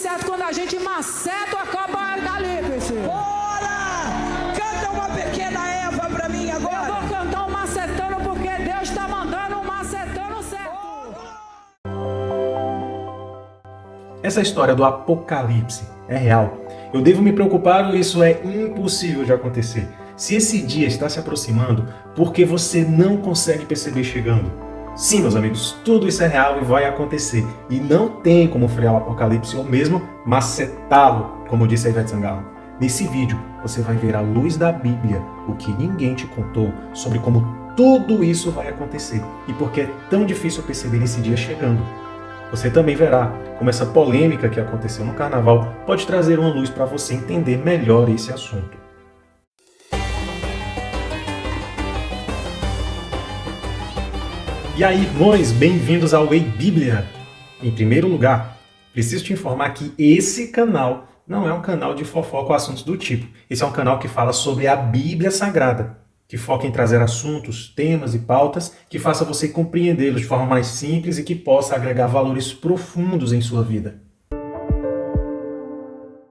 certo quando a gente maceta o apocalipse. Bora! Canta uma pequena Eva pra mim agora. Eu vou cantar um macetando porque Deus está mandando um macetando certo. Essa história do apocalipse é real? Eu devo me preocupar ou isso é impossível de acontecer? Se esse dia está se aproximando, por que você não consegue perceber chegando? Sim, meus amigos, tudo isso é real e vai acontecer. E não tem como frear o apocalipse ou mesmo macetá-lo, como disse a Ivete Sangalo. Nesse vídeo, você vai ver à luz da Bíblia o que ninguém te contou sobre como tudo isso vai acontecer e por que é tão difícil perceber esse dia chegando. Você também verá como essa polêmica que aconteceu no carnaval pode trazer uma luz para você entender melhor esse assunto. E aí, irmãos, bem-vindos ao Ei Bíblia! Em primeiro lugar, preciso te informar que esse canal não é um canal de fofoca ou assuntos do tipo. Esse é um canal que fala sobre a Bíblia Sagrada, que foca em trazer assuntos, temas e pautas que faça você compreendê-los de forma mais simples e que possa agregar valores profundos em sua vida.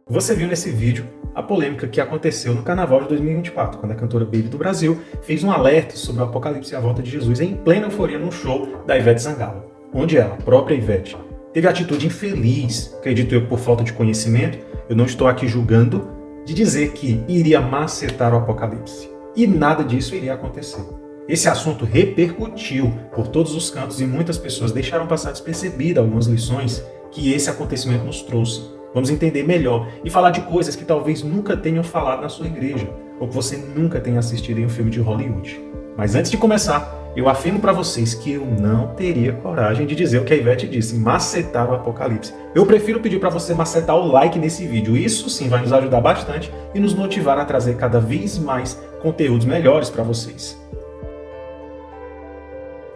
Você viu nesse vídeo a polêmica que aconteceu no Carnaval de 2024, quando a cantora Baby do Brasil fez um alerta sobre o apocalipse e a volta de Jesus em plena euforia num show da Ivete Sangalo, onde ela, a própria Ivete, teve atitude infeliz, acredito eu por falta de conhecimento, eu não estou aqui julgando, de dizer que iria macetar o apocalipse. E nada disso iria acontecer. Esse assunto repercutiu por todos os cantos e muitas pessoas deixaram passar despercebidas algumas lições que esse acontecimento nos trouxe. Vamos entender melhor e falar de coisas que talvez nunca tenham falado na sua igreja ou que você nunca tenha assistido em um filme de Hollywood. Mas antes de começar, eu afirmo para vocês que eu não teria coragem de dizer o que a Ivete disse, macetar o apocalipse. Eu prefiro pedir para você macetar o like nesse vídeo. Isso sim vai nos ajudar bastante e nos motivar a trazer cada vez mais conteúdos melhores para vocês.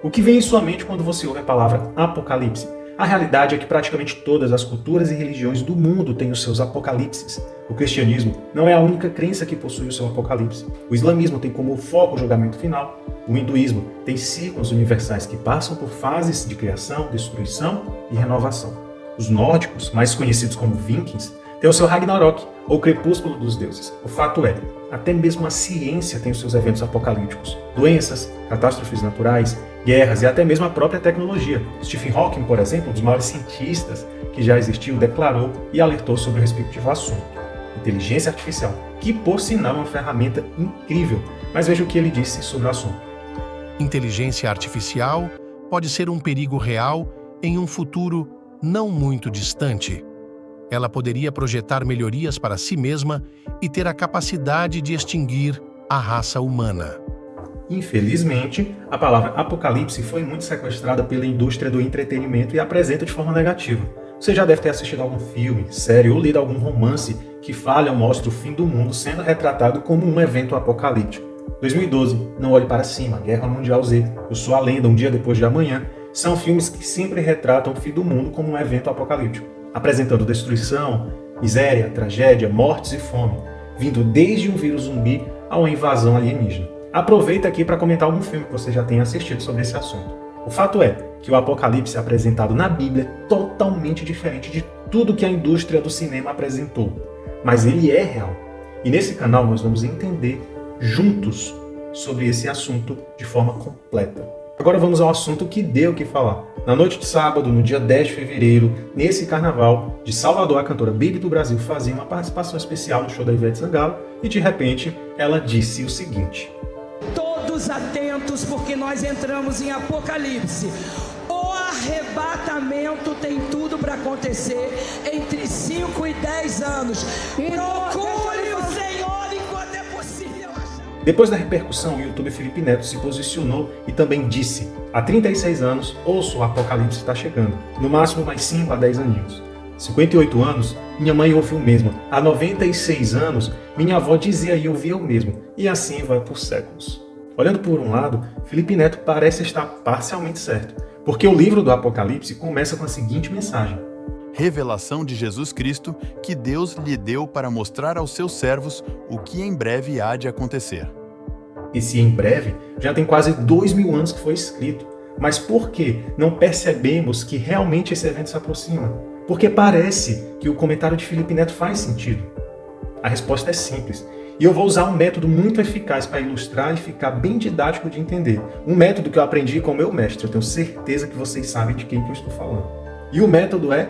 O que vem em sua mente quando você ouve a palavra apocalipse? A realidade é que praticamente todas as culturas e religiões do mundo têm os seus apocalipses. O cristianismo não é a única crença que possui o seu apocalipse. O islamismo tem como foco o julgamento final. O hinduísmo tem ciclos universais que passam por fases de criação, destruição e renovação. Os nórdicos, mais conhecidos como vikings, têm o seu Ragnarok, ou crepúsculo dos deuses. O fato é, até mesmo a ciência tem os seus eventos apocalípticos. Doenças, catástrofes naturais, guerras e até mesmo a própria tecnologia. Stephen Hawking, por exemplo, um dos maiores cientistas que já existiu, declarou e alertou sobre o respectivo assunto. Inteligência artificial, que por sinal é uma ferramenta incrível, mas veja o que ele disse sobre o assunto. Inteligência artificial pode ser um perigo real em um futuro não muito distante. Ela poderia projetar melhorias para si mesma e ter a capacidade de extinguir a raça humana. Infelizmente, a palavra apocalipse foi muito sequestrada pela indústria do entretenimento e apresenta de forma negativa. Você já deve ter assistido algum filme, série ou lido algum romance que fale ou mostre o fim do mundo sendo retratado como um evento apocalíptico. 2012, Não Olhe Para Cima, Guerra Mundial Z, Eu Sou a Lenda, Um Dia Depois de Amanhã, são filmes que sempre retratam o fim do mundo como um evento apocalíptico, apresentando destruição, miséria, tragédia, mortes e fome, vindo desde um vírus zumbi a uma invasão alienígena. Aproveita aqui para comentar algum filme que você já tenha assistido sobre esse assunto. O fato é que o apocalipse apresentado na Bíblia é totalmente diferente de tudo que a indústria do cinema apresentou, mas ele é real. E nesse canal nós vamos entender juntos sobre esse assunto de forma completa. Agora vamos ao assunto que deu o que falar. Na noite de sábado, no dia 10 de fevereiro, nesse carnaval de Salvador, a cantora Baby do Brasil fazia uma participação especial no show da Ivete Sangalo e de repente ela disse o seguinte: Todos atentos, porque nós entramos em Apocalipse. O arrebatamento tem tudo para acontecer entre 5 e 10 anos. Procure o Senhor enquanto é possível. Depois da repercussão, o youtuber Felipe Neto se posicionou e também disse: há 36 anos, ouço o apocalipse está chegando. No máximo mais 5 a 10 aninhos. 58 anos, minha mãe ouve o mesmo. Há 96 anos, minha avó dizia e ouvia o mesmo. E assim vai por séculos. Olhando por um lado, Felipe Neto parece estar parcialmente certo, porque o livro do Apocalipse começa com a seguinte mensagem: revelação de Jesus Cristo que Deus lhe deu para mostrar aos seus servos o que em breve há de acontecer. Esse em breve já tem quase 2000 anos que foi escrito. Mas por que não percebemos que realmente esse evento se aproxima? Porque parece que o comentário de Felipe Neto faz sentido. A resposta é simples. E eu vou usar um método muito eficaz para ilustrar e ficar bem didático de entender. Um método que eu aprendi com o meu mestre. Eu tenho certeza que vocês sabem de quem que eu estou falando. E o método é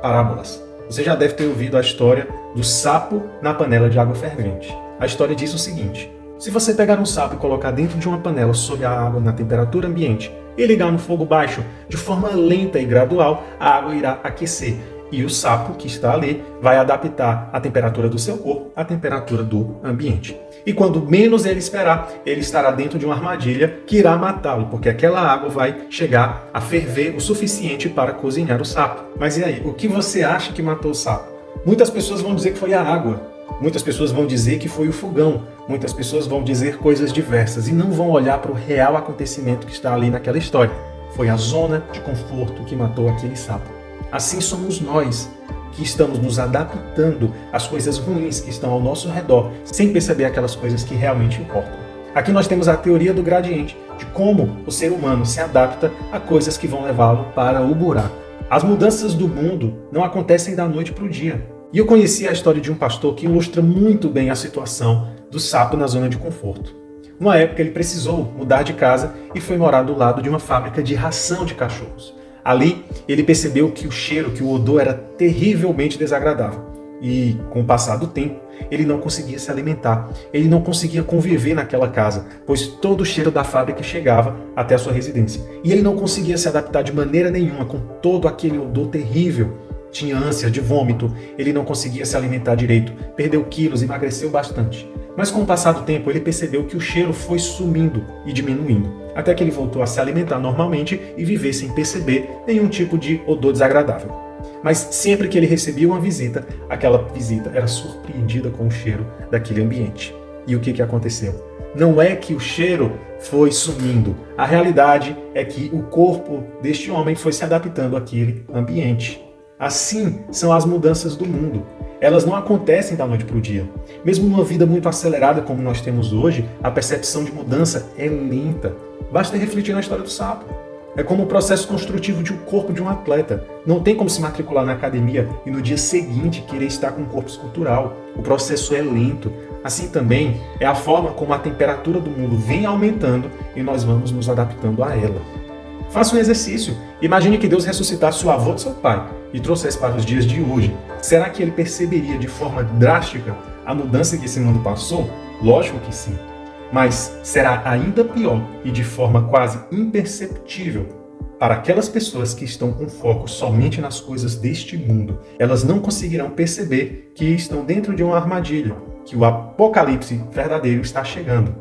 parábolas. Você já deve ter ouvido a história do sapo na panela de água fervente. A história diz o seguinte: se você pegar um sapo e colocar dentro de uma panela sob a água na temperatura ambiente e ligar no fogo baixo, de forma lenta e gradual, a água irá aquecer. E o sapo que está ali vai adaptar a temperatura do seu corpo à temperatura do ambiente. E quando menos ele esperar, ele estará dentro de uma armadilha que irá matá-lo, porque aquela água vai chegar a ferver o suficiente para cozinhar o sapo. Mas e aí, o que você acha que matou o sapo? Muitas pessoas vão dizer que foi a água. Muitas pessoas vão dizer que foi o fogão. Muitas pessoas vão dizer coisas diversas e não vão olhar para o real acontecimento que está ali naquela história. Foi a zona de conforto que matou aquele sapo. Assim somos nós, que estamos nos adaptando às coisas ruins que estão ao nosso redor, sem perceber aquelas coisas que realmente importam. Aqui nós temos a teoria do gradiente, de como o ser humano se adapta a coisas que vão levá-lo para o buraco. As mudanças do mundo não acontecem da noite para o dia. E eu conheci a história de um pastor que ilustra muito bem a situação do sapo na zona de conforto. Uma época ele precisou mudar de casa e foi morar do lado de uma fábrica de ração de cachorros. Ali, ele percebeu que o cheiro, que o odor era terrivelmente desagradável. E, com o passar do tempo, ele não conseguia se alimentar. Ele não conseguia conviver naquela casa, pois todo o cheiro da fábrica chegava até a sua residência. E ele não conseguia se adaptar de maneira nenhuma com todo aquele odor terrível. Tinha ânsia de vômito, ele não conseguia se alimentar direito, perdeu quilos, emagreceu bastante. Mas com o passar do tempo, ele percebeu que o cheiro foi sumindo e diminuindo, até que ele voltou a se alimentar normalmente e viver sem perceber nenhum tipo de odor desagradável. Mas sempre que ele recebia uma visita, aquela visita era surpreendida com o cheiro daquele ambiente. E o que aconteceu? Não é que o cheiro foi sumindo. A realidade é que o corpo deste homem foi se adaptando àquele ambiente. Assim são as mudanças do mundo. Elas não acontecem da noite para o dia. Mesmo numa vida muito acelerada como nós temos hoje, a percepção de mudança é lenta. Basta refletir na história do sapo. É como o processo construtivo de um corpo de um atleta. Não tem como se matricular na academia e no dia seguinte querer estar com um corpo escultural. O processo é lento. Assim também é a forma como a temperatura do mundo vem aumentando e nós vamos nos adaptando a ela. Faça um exercício. Imagine que Deus ressuscitasse o avô do seu pai e trouxesse para os dias de hoje. Será que ele perceberia de forma drástica a mudança que esse mundo passou? Lógico que sim. Mas será ainda pior e de forma quase imperceptível para aquelas pessoas que estão com foco somente nas coisas deste mundo. Elas não conseguirão perceber que estão dentro de uma armadilha, que o apocalipse verdadeiro está chegando.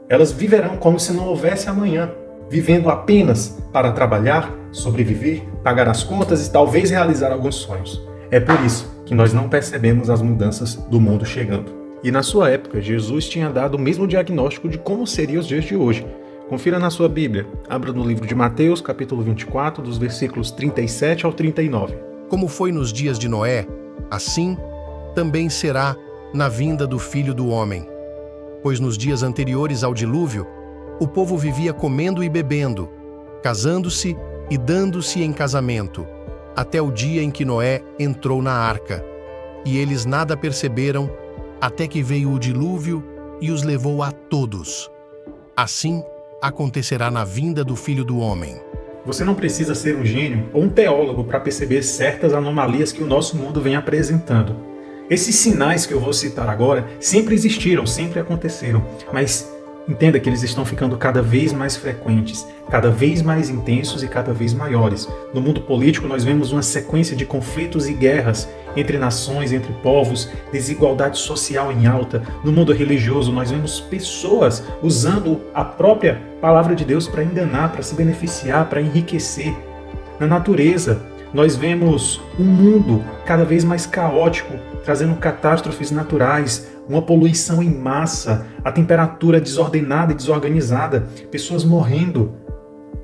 Elas viverão como se não houvesse amanhã, vivendo apenas para trabalhar, sobreviver, pagar as contas e talvez realizar alguns sonhos. É por isso que nós não percebemos as mudanças do mundo chegando. E na sua época, Jesus tinha dado o mesmo diagnóstico de como seriam os dias de hoje. Confira na sua Bíblia. Abra no livro de Mateus, capítulo 24, dos versículos 37 ao 39. Como foi nos dias de Noé, assim também será na vinda do Filho do Homem. Pois nos dias anteriores ao dilúvio, o povo vivia comendo e bebendo, casando-se e dando-se em casamento, até o dia em que Noé entrou na arca. E eles nada perceberam, até que veio o dilúvio e os levou a todos. Assim acontecerá na vinda do Filho do Homem. Você não precisa ser um gênio ou um teólogo para perceber certas anomalias que o nosso mundo vem apresentando. Esses sinais que eu vou citar agora sempre existiram, sempre aconteceram, mas entenda que eles estão ficando cada vez mais frequentes, cada vez mais intensos e cada vez maiores. No mundo político, nós vemos uma sequência de conflitos e guerras entre nações, entre povos, desigualdade social em alta. No mundo religioso, nós vemos pessoas usando a própria palavra de Deus para enganar, para se beneficiar, para enriquecer. Na natureza, nós vemos um mundo cada vez mais caótico, trazendo catástrofes naturais, uma poluição em massa, a temperatura desordenada e desorganizada, pessoas morrendo.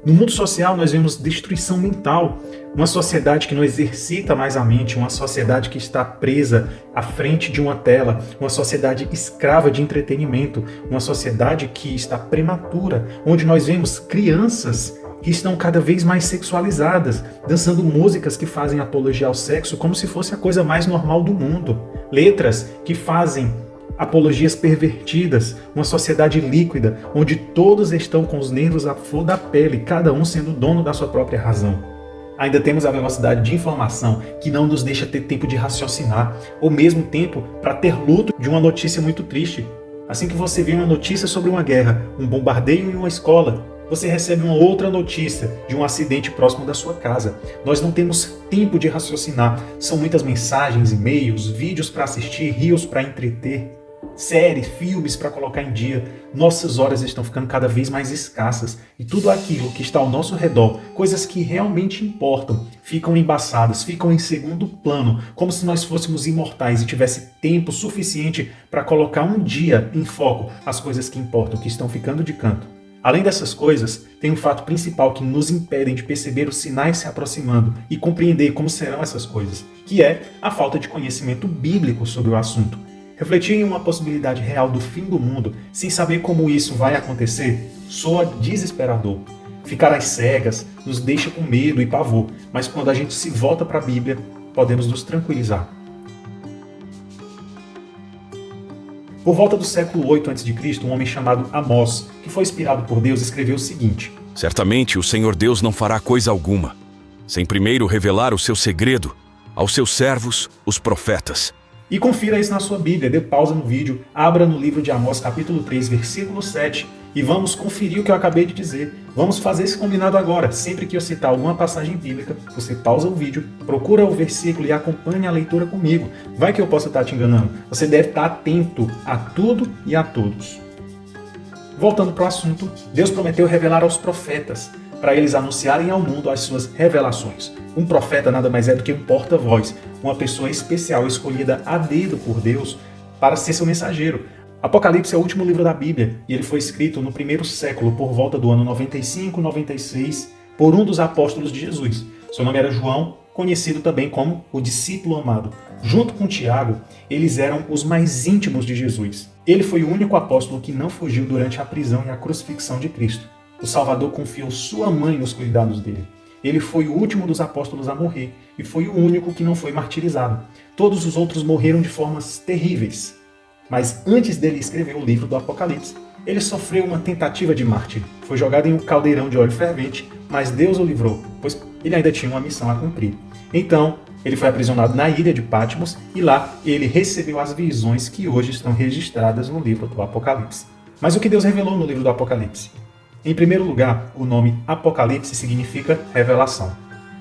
No mundo social, nós vemos destruição mental, uma sociedade que não exercita mais a mente, uma sociedade que está presa à frente de uma tela, uma sociedade escrava de entretenimento, uma sociedade que está prematura, onde nós vemos crianças que estão cada vez mais sexualizadas, dançando músicas que fazem apologia ao sexo como se fosse a coisa mais normal do mundo. Letras que fazem apologias pervertidas, uma sociedade líquida, onde todos estão com os nervos à flor da pele, cada um sendo dono da sua própria razão. Ainda temos a velocidade de informação que não nos deixa ter tempo de raciocinar, ou mesmo tempo para ter luto de uma notícia muito triste. Assim que você vê uma notícia sobre uma guerra, um bombardeio em uma escola, você recebe uma outra notícia de um acidente próximo da sua casa. Nós não temos tempo de raciocinar. São muitas mensagens, e-mails, vídeos para assistir, rios para entreter, séries, filmes para colocar em dia. Nossas horas estão ficando cada vez mais escassas e tudo aquilo que está ao nosso redor, coisas que realmente importam, ficam embaçadas, ficam em segundo plano, como se nós fôssemos imortais e tivesse tempo suficiente para colocar um dia em foco as coisas que importam, que estão ficando de canto. Além dessas coisas, tem um fato principal que nos impedem de perceber os sinais se aproximando e compreender como serão essas coisas, que é a falta de conhecimento bíblico sobre o assunto. Refletir em uma possibilidade real do fim do mundo, sem saber como isso vai acontecer, soa desesperador. Ficar às cegas nos deixa com medo e pavor, mas quando a gente se volta para a Bíblia, podemos nos tranquilizar. Por volta do século 8 a.C., um homem chamado Amós, que foi inspirado por Deus, escreveu o seguinte: Certamente o Senhor Deus não fará coisa alguma, sem primeiro revelar o seu segredo aos seus servos, os profetas. E confira isso na sua Bíblia, dê pausa no vídeo, abra no livro de Amós, capítulo 3, versículo 7, e vamos conferir o que eu acabei de dizer. Vamos fazer esse combinado agora. Sempre que eu citar alguma passagem bíblica, você pausa o vídeo, procura o versículo e acompanhe a leitura comigo. Vai que eu possa estar te enganando. Você deve estar atento a tudo e a todos. Voltando para o assunto, Deus prometeu revelar aos profetas, para eles anunciarem ao mundo as suas revelações. Um profeta nada mais é do que um porta-voz, uma pessoa especial escolhida a dedo por Deus para ser seu mensageiro. Apocalipse é o último livro da Bíblia e ele foi escrito no primeiro século, por volta do ano 95, 96, por um dos apóstolos de Jesus. Seu nome era João, conhecido também como o discípulo amado. Junto com Tiago, eles eram os mais íntimos de Jesus. Ele foi o único apóstolo que não fugiu durante a prisão e a crucifixão de Cristo. O Salvador confiou sua mãe nos cuidados dele. Ele foi o último dos apóstolos a morrer e foi o único que não foi martirizado. Todos os outros morreram de formas terríveis. Mas antes dele escrever o livro do Apocalipse, ele sofreu uma tentativa de mártir. Foi jogado em um caldeirão de óleo fervente, mas Deus o livrou, pois ele ainda tinha uma missão a cumprir. Então, ele foi aprisionado na ilha de Patmos e lá ele recebeu as visões que hoje estão registradas no livro do Apocalipse. Mas o que Deus revelou no livro do Apocalipse? Em primeiro lugar, o nome Apocalipse significa revelação.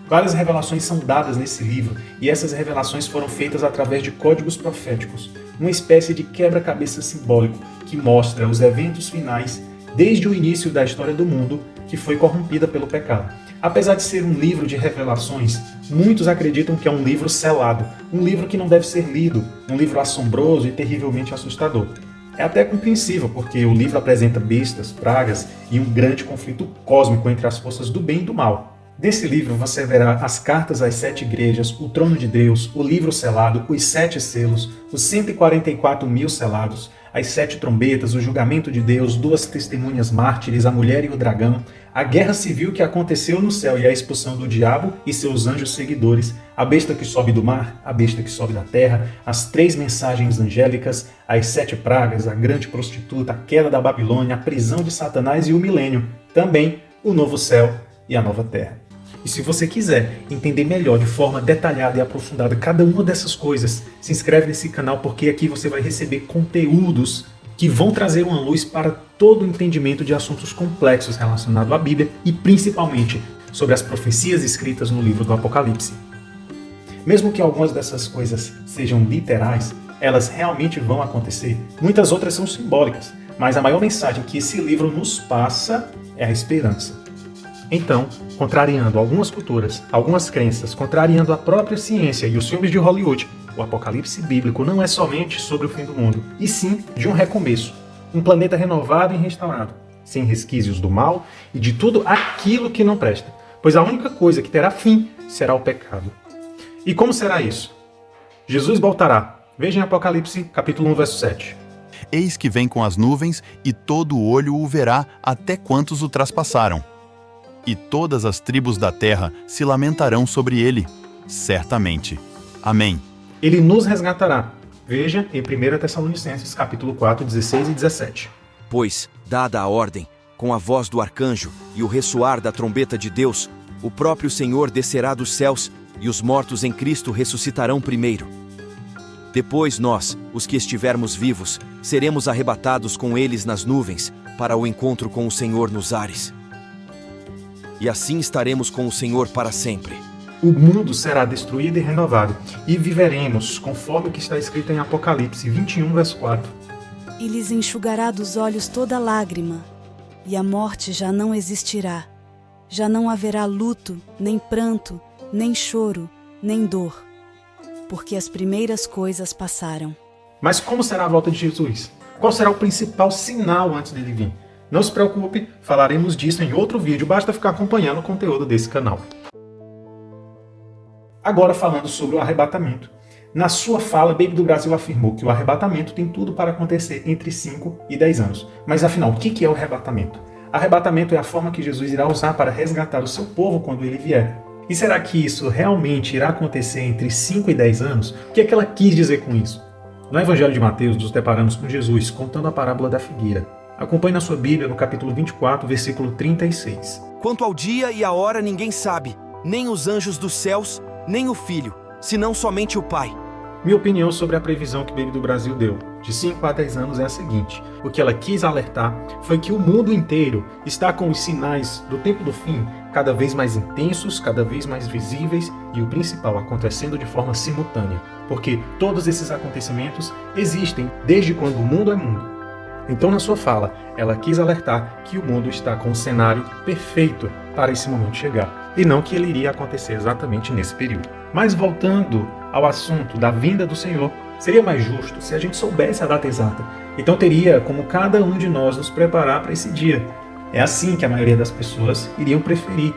Várias revelações são dadas nesse livro, e essas revelações foram feitas através de códigos proféticos, uma espécie de quebra-cabeça simbólico que mostra os eventos finais desde o início da história do mundo, que foi corrompida pelo pecado. Apesar de ser um livro de revelações, muitos acreditam que é um livro selado, um livro que não deve ser lido, um livro assombroso e terrivelmente assustador. É até compreensível, porque o livro apresenta bestas, pragas e um grande conflito cósmico entre as forças do bem e do mal. Desse livro você verá as cartas às 7 igrejas, o trono de Deus, o livro selado, os 7 selos, os 144.000 selados, as 7 trombetas, o julgamento de Deus, 2 testemunhas mártires, a mulher e o dragão, a guerra civil que aconteceu no céu e a expulsão do diabo e seus anjos seguidores, a besta que sobe do mar, a besta que sobe da terra, as 3 mensagens angélicas, as 7 pragas, a grande prostituta, a queda da Babilônia, a prisão de Satanás e o milênio, também o novo céu e a nova terra. E se você quiser entender melhor, de forma detalhada e aprofundada, cada uma dessas coisas, se inscreve nesse canal, porque aqui você vai receber conteúdos que vão trazer uma luz para todo o entendimento de assuntos complexos relacionados à Bíblia e principalmente sobre as profecias escritas no livro do Apocalipse. Mesmo que algumas dessas coisas sejam literais, elas realmente vão acontecer. Muitas outras são simbólicas, mas a maior mensagem que esse livro nos passa é a esperança. Então, contrariando algumas culturas, algumas crenças, contrariando a própria ciência e os filmes de Hollywood, o Apocalipse bíblico não é somente sobre o fim do mundo, e sim de um recomeço, um planeta renovado e restaurado, sem resquícios do mal e de tudo aquilo que não presta, pois a única coisa que terá fim será o pecado. E como será isso? Jesus voltará. Veja em Apocalipse, capítulo 1, verso 7. Eis que vem com as nuvens, e todo olho o verá, até quantos o traspassaram. e todas as tribos da terra se lamentarão sobre ele, certamente. Amém. Ele nos resgatará. Veja em 1 Tessalonicenses, capítulo 4, 16 e 17. Pois, dada a ordem, com a voz do arcanjo e o ressoar da trombeta de Deus, o próprio Senhor descerá dos céus e os mortos em Cristo ressuscitarão primeiro. Depois nós, os que estivermos vivos, seremos arrebatados com eles nas nuvens para o encontro com o Senhor nos ares. E assim estaremos com o Senhor para sempre. O mundo será destruído e renovado, e viveremos, conforme o que está escrito em Apocalipse 21, verso 4. E lhes enxugará dos olhos toda lágrima, e a morte já não existirá. Já não haverá luto, nem pranto, nem choro, nem dor, porque as primeiras coisas passaram. Mas como será a volta de Jesus? Qual será o principal sinal antes dele vir? Não se preocupe, falaremos disso em outro vídeo, basta ficar acompanhando o conteúdo desse canal. Agora falando sobre o arrebatamento. Na sua fala, Baby do Brasil afirmou que o arrebatamento tem tudo para acontecer entre 5 e 10 anos. Mas afinal, o que é o arrebatamento? Arrebatamento é a forma que Jesus irá usar para resgatar o seu povo quando ele vier. E será que isso realmente irá acontecer entre 5 e 10 anos? O que é que ela quis dizer com isso? No Evangelho de Mateus, nos deparamos com Jesus contando a parábola da figueira. Acompanhe na sua Bíblia no capítulo 24, versículo 36. Quanto ao dia e a hora ninguém sabe, nem os anjos dos céus, nem o Filho, senão somente o Pai. Minha opinião sobre a previsão que Baby do Brasil deu, de 5 a 10 anos, é a seguinte. O que ela quis alertar foi que o mundo inteiro está com os sinais do tempo do fim cada vez mais intensos, cada vez mais visíveis e o principal, acontecendo de forma simultânea. Porque todos esses acontecimentos existem desde quando o mundo é mundo. Então, na sua fala, ela quis alertar que o mundo está com um cenário perfeito para esse momento chegar, e não que ele iria acontecer exatamente nesse período. Mas voltando ao assunto da vinda do Senhor, seria mais justo se a gente soubesse a data exata. Então teria como cada um de nós nos preparar para esse dia. É assim que a maioria das pessoas iriam preferir,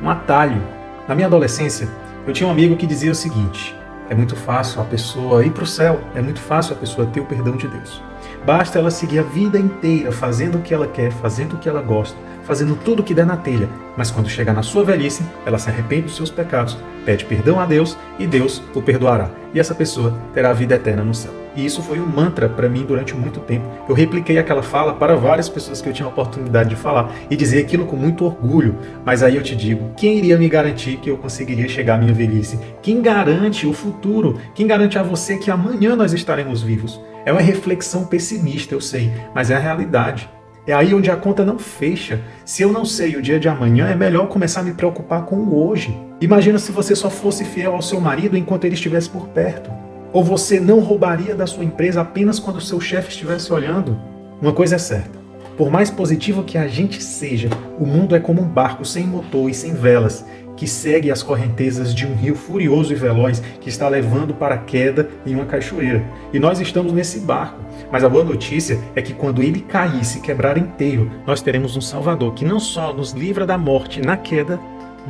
um atalho. Na minha adolescência, eu tinha um amigo que dizia o seguinte: é muito fácil a pessoa ir para o céu, é muito fácil a pessoa ter o perdão de Deus. Basta ela seguir a vida inteira fazendo o que ela quer, fazendo o que ela gosta, fazendo tudo o que der na telha, mas quando chegar na sua velhice, ela se arrepende dos seus pecados, pede perdão a Deus e Deus o perdoará. E essa pessoa terá a vida eterna no céu. E isso foi um mantra para mim durante muito tempo. Eu repliquei aquela fala para várias pessoas que eu tinha a oportunidade de falar e dizer aquilo com muito orgulho. Mas aí eu te digo, quem iria me garantir que eu conseguiria chegar à minha velhice? Quem garante o futuro? Quem garante a você que amanhã nós estaremos vivos? É uma reflexão pessimista, eu sei, mas é a realidade. É aí onde a conta não fecha. Se eu não sei o dia de amanhã, é melhor começar a me preocupar com o hoje. Imagina se você só fosse fiel ao seu marido enquanto ele estivesse por perto. Ou você não roubaria da sua empresa apenas quando o seu chefe estivesse olhando? Uma coisa é certa. Por mais positivo que a gente seja, o mundo é como um barco sem motor e sem velas, que segue as correntezas de um rio furioso e veloz que está levando para a queda em uma cachoeira. E nós estamos nesse barco. Mas a boa notícia é que quando ele cair e se quebrar inteiro, nós teremos um Salvador que não só nos livra da morte na queda,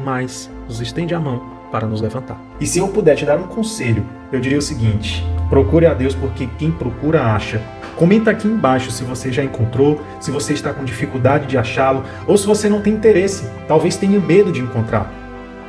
mas nos estende a mão para nos levantar. E se eu puder te dar um conselho, eu diria o seguinte: procure a Deus, porque quem procura acha. Comenta aqui embaixo se você já encontrou, se você está com dificuldade de achá-lo, ou se você não tem interesse, talvez tenha medo de encontrar.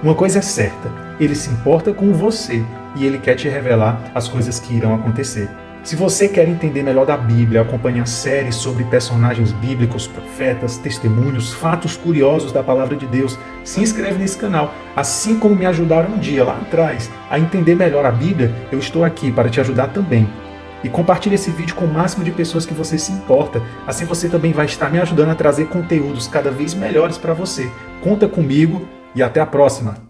Uma coisa é certa, ele se importa com você e ele quer te revelar as coisas que irão acontecer. Se você quer entender melhor da Bíblia, acompanhar séries sobre personagens bíblicos, profetas, testemunhos, fatos curiosos da Palavra de Deus, se inscreve nesse canal. Assim como me ajudaram um dia lá atrás a entender melhor a Bíblia, eu estou aqui para te ajudar também. E compartilhe esse vídeo com o máximo de pessoas que você se importa. Assim você também vai estar me ajudando a trazer conteúdos cada vez melhores para você. Conta comigo e até a próxima!